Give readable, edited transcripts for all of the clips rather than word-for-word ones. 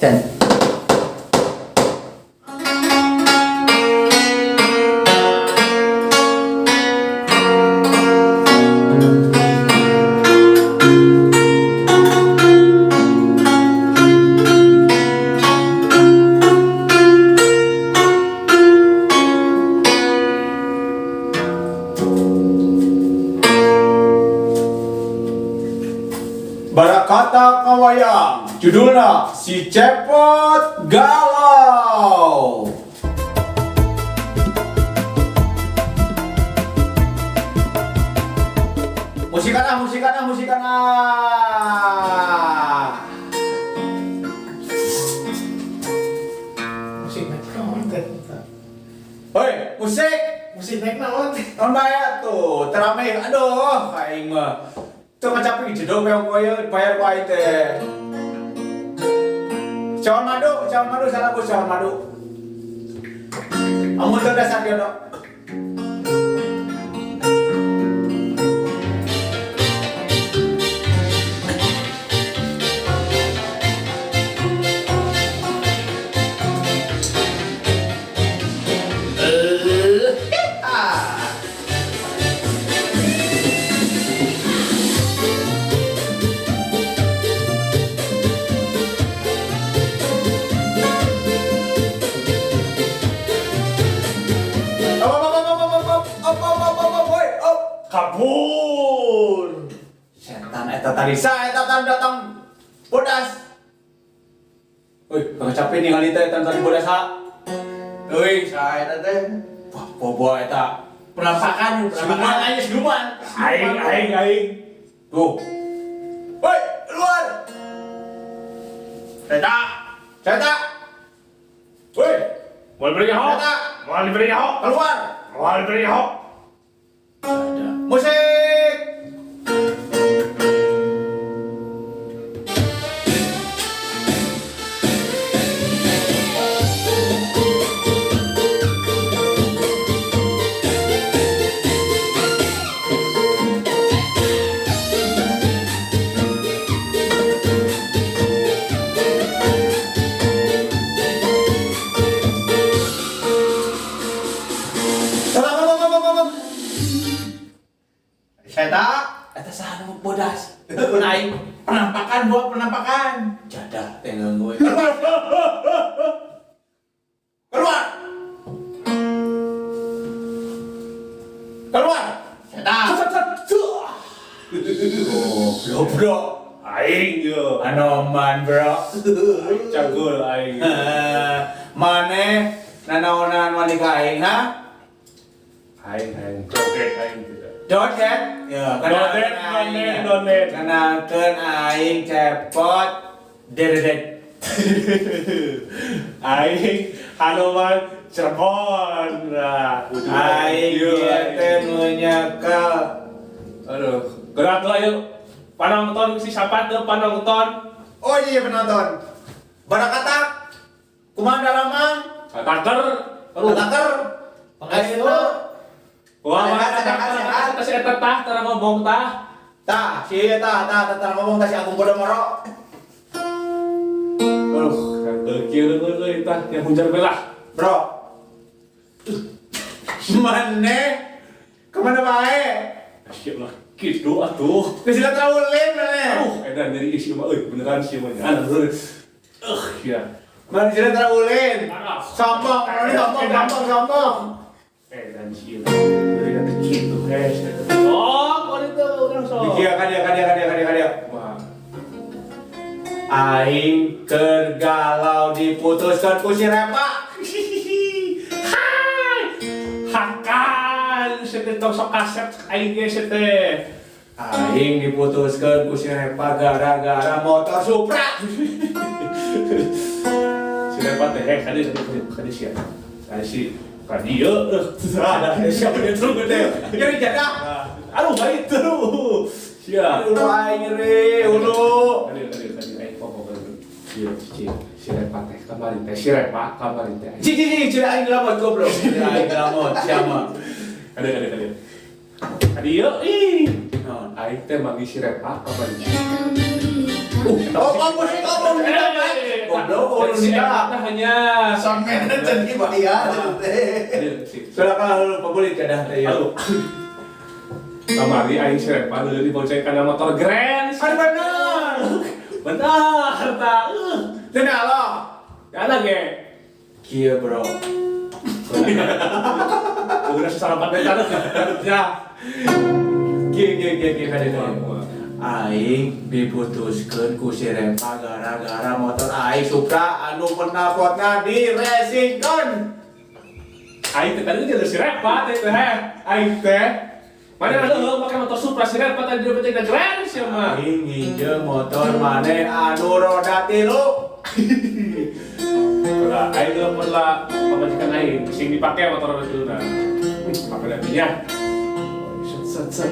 Dan Barakata Kawayang, judulnya Si Cepot Galau. Musikana. Musik naik naon teh? Hoi, musik. Musik naik naon teh? Non bayar tuh, terame. Aduh, aing mah. Tuh ngacapi jedog yang koyo bayar ku aing teh. Cawan madu, salah bos cawan madu. Amun teu dasar dia dok. Kabur. Setan eta tadi eta datang bodas. Woi, kagak capek nih kali teh tadi bodas ha. Euy, sae eta teh. Wah, bobo eta. Penampakan. Siluman aja siluman. Aing. Tuh. Woi, keluar. Seta. Woi, Mau diberi ho? Seta, Mau diberi ho? keluar. Mau diberi ho? Ada. Musik. Seta, eta saha nu bodas? Pun aing Penampakan. jadah teh ngeungguy. Keluar. Seta. Oh, bro. Aing yo. Anoman, bro. Cagul aing. Mane nanaonan wanita aing, ha? Aing. Joget aing tidak. Dodet, ya, Dodet. kenalkeun aing cepot dedet. Aing Hanuman Cirebon. Aing ieu teh nu nyekel. Aduh, gerak lah yuk. Panonton si siapa tuh panonton? Oh iya penonton. Barakata. Kumaha dalamang? Taker. Taker. Ayo. Wah, Sehat. si eta tah tara ngomong tah. Tah, si eta tah ngomong tah si Agung Podomoro. Kata kieu euy tah yang hujan belah. Bro. Mane? Kemana bae? Asyik lah, gitu atuh. Geus lihat ulin mane. Edan dari isi mah euy beneran sih mah. Aduh, ya. Mana sila ulin. Sombong, sombong. Edan sih. Dari kata gitu, guys. Oh, kau itu udah so. Dikia kadia. Wah. Aing keur galau diputuskeun ku si Repa. Hai. Hakan, sete sok kaset aing ge sete. Aing diputuskeun ku si Repa gara-gara motor Supra. Siapa teh kadi sia. Kadi si kadi ada siapa dia terus gede. Nyeri jadah. Aduh baik terus. Sia. Ulu aing nyeri, ulu. Kadi aing pokok si Repa teh kemarin teh si Repa kemarin teh. Cici aing lamot goblok. Aing lamot siapa? Kadi. Kadi yuk ih. Aing teh manggil si Repa kemarin. Oh, musik. Goblok. siapa hanya Sampai jadi bayar teh. Silakan pembeli kedah teh. Halo. Kamari aing Repa dulu diboncengkan motor Grand. Kan bener. Benar, tak. Cenah lo. Ada ge. Kieu bro. Udah salah 4 meter ya. Kieu kadeu. Aing diputuskeun ku si Repa gara-gara motor aing Supra anu penapotna diresingkeun. Aing teh tadi jadi si Repa teh aing teh. Mana ada lo pakai motor Supra si Repa tadi dia penting Grand sih mah. Aing nginjem motor maneh anu roda 3. Lah, aing geus pernah pemajikan aing sing dipake motor itu nah. Pakai dadinya. Set.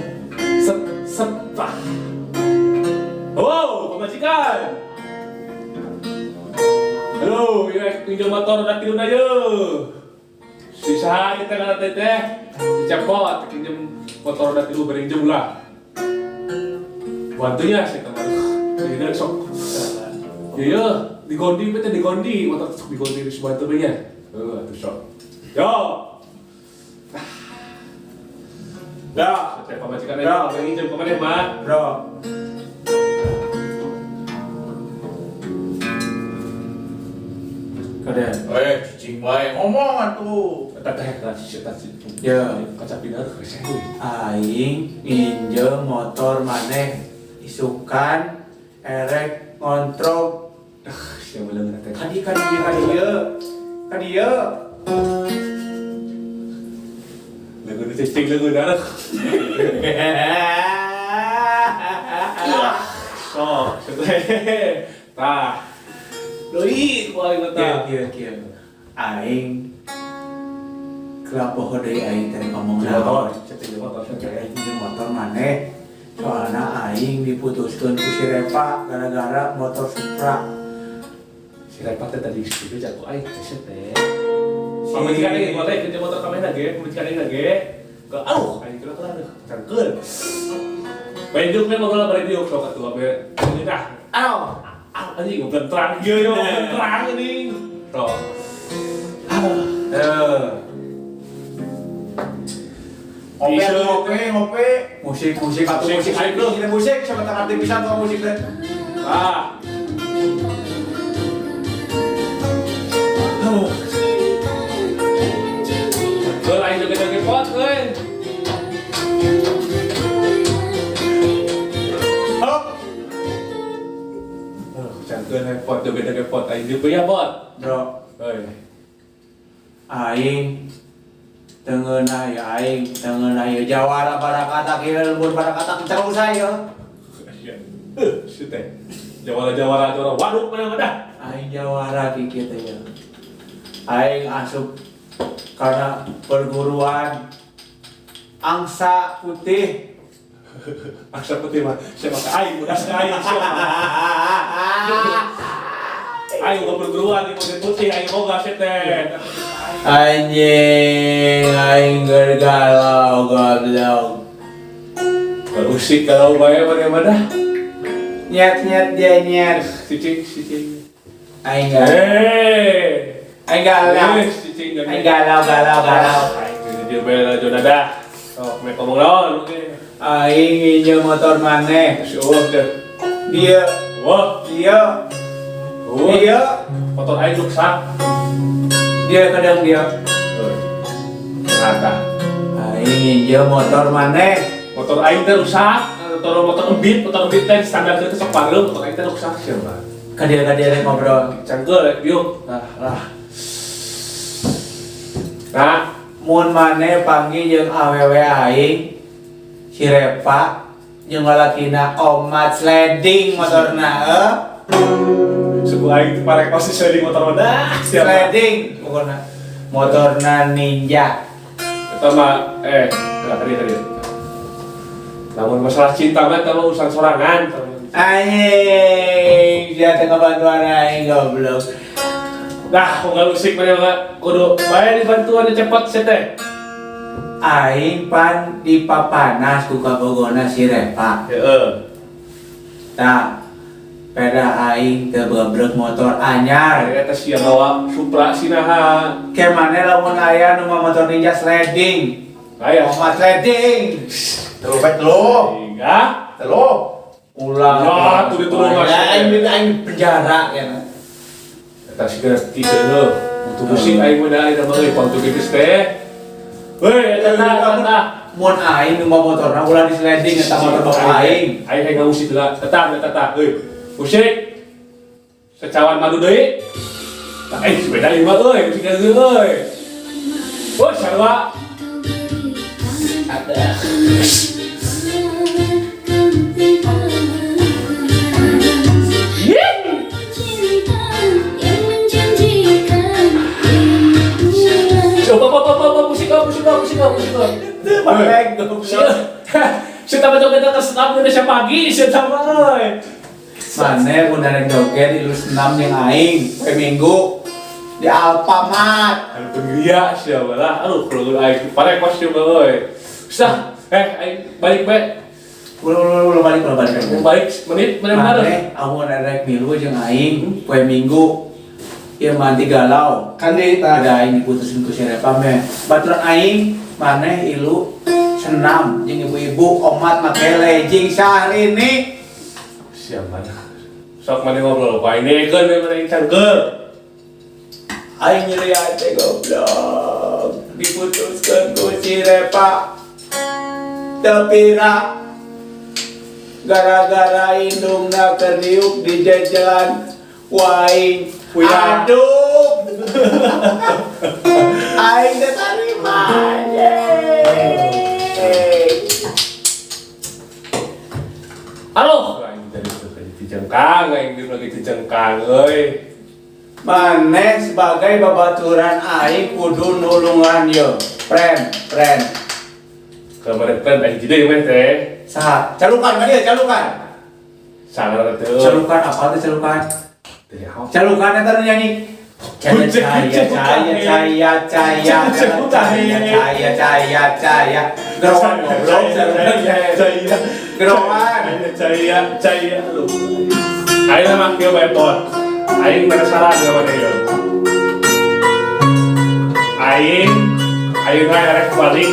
Oh, pemajikan. Halo, ya pinjam motor udah tidur aja. Sisa kita kan teteh, dicepot pinjam motor udah tidur berinjam lah. Bantunya sih teman. Ini sok. Iya, digondi bete digondi, motor sok digondi di sebantu nya. Atuh sok. Yo. Dah, saya pemajikan aja, pinjam kemana mah, Bro. Kadang. Cicing bae ngomong atuh. teteh sih. Ya. Kaca pindah ke saya. Aing pinjem motor maneh isukan erek ngontrol. Siapa bilang teteh? Kadieu. Lagu itu cicing lagu darah. Sok, teteh. Tah. Doi, kuali mata. Kieu. Aing kelapoh deui aing teh ngomong Motor, naon. cicing motor Aing saya. pinjem motor maneh. Soalna aing diputuskeun ku si Repa gara-gara motor Supra. Si Repa teh tadi itu jago aing teh. Pemajikan ini boleh pinjam motor kami lagi, pemajikan ini lagi. Ke aing kira kelar deh, cangkeun. Benjuk memang kalau radio sok atuh abe. Ini dah. Anjing bukan terang yo terang ini. Sok. Ngope. Musik atuh musik aing kita musik sama tak arti pisan tuh musik teh. Lain joget-joget pot, euy. Cangkeun pot joget-joget pot aing dieu ya pot. Bro, Euy. aing tengeunah ya aing tengeunah ya jawara barakata kieu lembur barakata terus saya. Teh. Jawara waduk mana-mana. Aing jawara kieu teh ya. Aing asup karena perguruan angsa putih. Aksa putih mah siapa aing udah aing siapa. Aing mau perguruan di putih aing boga teh. Anjing, aing galau goblok. Usik kalau bae bagaimana? Nyet dia nyet. Cicing. Aing galau. Cicing Aing galau. Aing dia bela jonada. Oh, me ngomong naon oke. Aing nginjem motor maneh. Oh, Dia wah, dia motor aing rusak. kadang dia. Ternyata Aing nginjem motor maneh. motor aing teh rusak. Motor embit teh standar teh sok pareu, motor aing teh rusak siapa. Kadia rek ngobrol. Cangkeul rek biuk. Nah, Mun maneh panggil jeung awewe aing si Repa jeung lalakina omat sliding motorna suku aing teh parek pasti sliding motor mana? sliding pokona motorna Ninja. Eta mah tadi. Namun masalah cinta mah eta mah urusan sorangan. Anjing, dia teh ngabantuan aing goblok. Dah, kok ngalusik mana mah kudu bae dibantuan cepet sih teh. Aing pan dipapanas ku kabogona si Repa. Heeh. Tah, Peda aing teu bebrek motor anyar. Eta sia bawa Supra sinaha. Ke mana lamun aya nu motor ninja sliding. Aya Oma sliding. Telu pet lo. Tiga. Telu. Ulah. Ya, tuh ditulung Ya, masih. aing penjara kan. Eta siga kieu butuh musik aing mah da mah pangtu geus teh. Weh, eta tah. Mun aing nu motorna ulah di sliding eta motor bapak aing. Aing hayang musik heula. Tetap euy. Musik. Secawan madu deui. Tah sepeda ieu mah euy, musik euy. Oh, sarua. Ada. Balik goblok. Kita betul kita ke senam Indonesia pagi, kita boy. Mane mun darek joget ilus senam yang aing poe Minggu di Alfamart. Alhamdulillah siapa lah. Aduh, kalau aing pare kostum boy. Bisa, aing balik bae. Ulah balik. Balik menit mana? Mane amun darek milu jeung aing poe Minggu. Ieu manti galau. Kan di Ada aing diputusin ku si Repa meh. Baturan aing maneh ilu senam jeung ibu-ibu omat make legging Syahrini. Siapa mana? Sok mana ngobrol, pak ini kan mana yang cangkel. Aing nyeri ate goblok. Diputuskeun ku si Repa. Tepira gara-gara indungna keur diuk di jajalan waing Puya. aduh. Aing teh tarima. Halo, aing tadi suka dijengkang, aing di lagi dijengkang, euy. Maneh sebagai babaturan aing kudu nulungan yo. Friend. Kemarin kan aing jadi meh teh. Saha? Calukan ka dieu, calukan. Sangat teh. Calukan apa tuh calukan? Teh hau. Calukan eta nu nyanyi. Caya. Gerawan goblok. Gerawan. Caya. Aing mah kieu bae pot. Aing penasaran sama dia. Aing rek balik.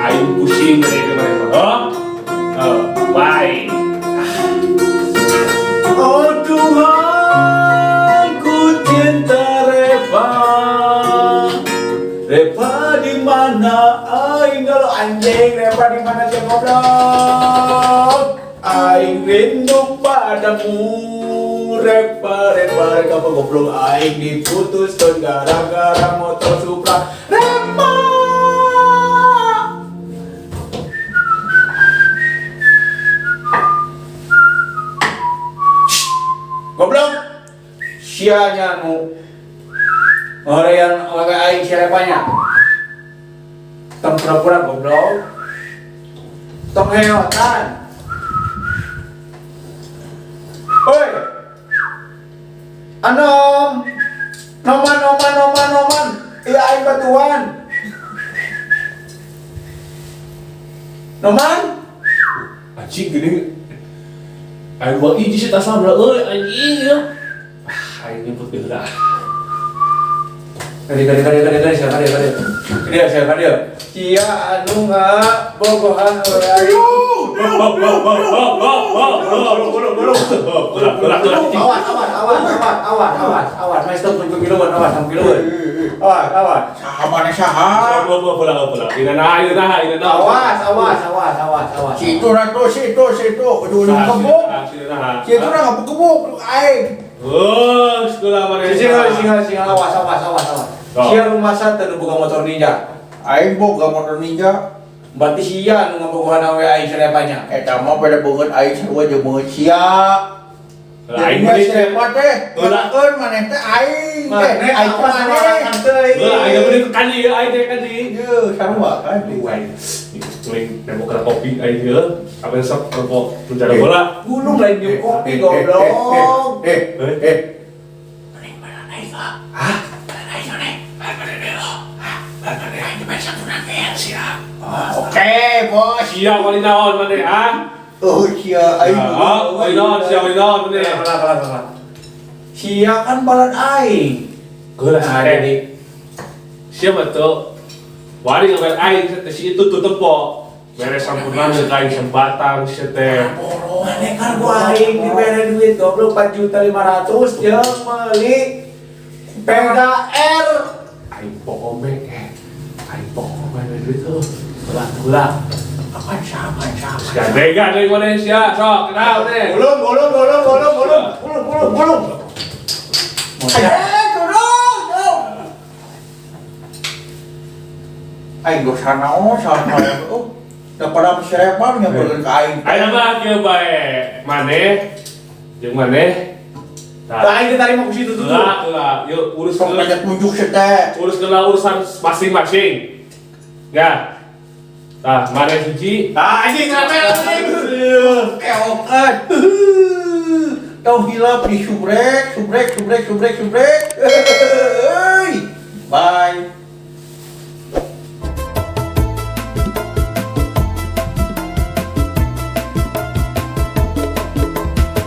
Aing pusing dari kemarin. Bye. Oh Tuhan, ku cinta Repa di mana? Aing kalau anjing Repa di mana sih goblok? Aing rindu padamu Repa apa goblok? Aing diputuskan gara-gara motor Supra Repa. Goblok. Sianya nu orang yang pakai aing siapanya. Tong pura-pura goblok. Tong heotan. Oi. Anom. Noman. Iya aing batuan. Noman. Anjing gini. Aing bawa iji sih tas sabra euy anjing ya. Aing nyebut heula. Siapa dia? Cia anu bogohan orang. Awas. Mas stop tunggu kiloan, awas. Sahabatnya sahab. Ina nah. Awas. Situ. Kudu kebuk. Situ na kebuk. Aing. Oh, sekolah mana? Singa, awas. Sia rumah satu nu boga motor ninja. Aing boga motor ninja. Berarti sia nu ngabogohan awe aing sarepanya. Eta mah pada beungeut aing sarua jeung beungeut sia. Aing mah mah siapa teh? Golakeun maneh teh aing. Maneh Aing awas maneh. Aing beli kali ya, aing teh kali. Yeuh, sarua kan. Wae. Cuing demokrat kopi aing heula. Apa sok kelompok rencana bola. Gulung lain jeung kopi goblok. Mending mana naik ah? Hah? Mana naik nih? Mana dulu? Hah? Mana naik di masa punangnya siap. Oke, bos. Siap wali naon maneh ah? Oh sia aing. Siapa bener. Kalah. Sia kan balan aing. Geus Nah, jadi jadi siapa tuh? Wari ngabar aing si itu tutup po. Beres sampurna kain sembatang si teh. Mana kan gua aing dibere duit goblok 4.500.000 jeung meuli Peda R. Aing pokoknya aing pokoknya duit tuh. Ulah. Aman sama. Gandeng Indonesia, sok kenal deh. Gulung. Turun. Aing dosa naon sama. Oh, daripada serepan nyamperin ke aing. Ayo mah kieu bae. Maneh jeung maneh. Tah aing terima ku situ tuh. Lah, yuk urus Sok banyak tunjuk seteh. urusan masing-masing. Ya. Nah, maneh suci. Anjing ngapain anjing? Keokan. Kau hilap di subrek.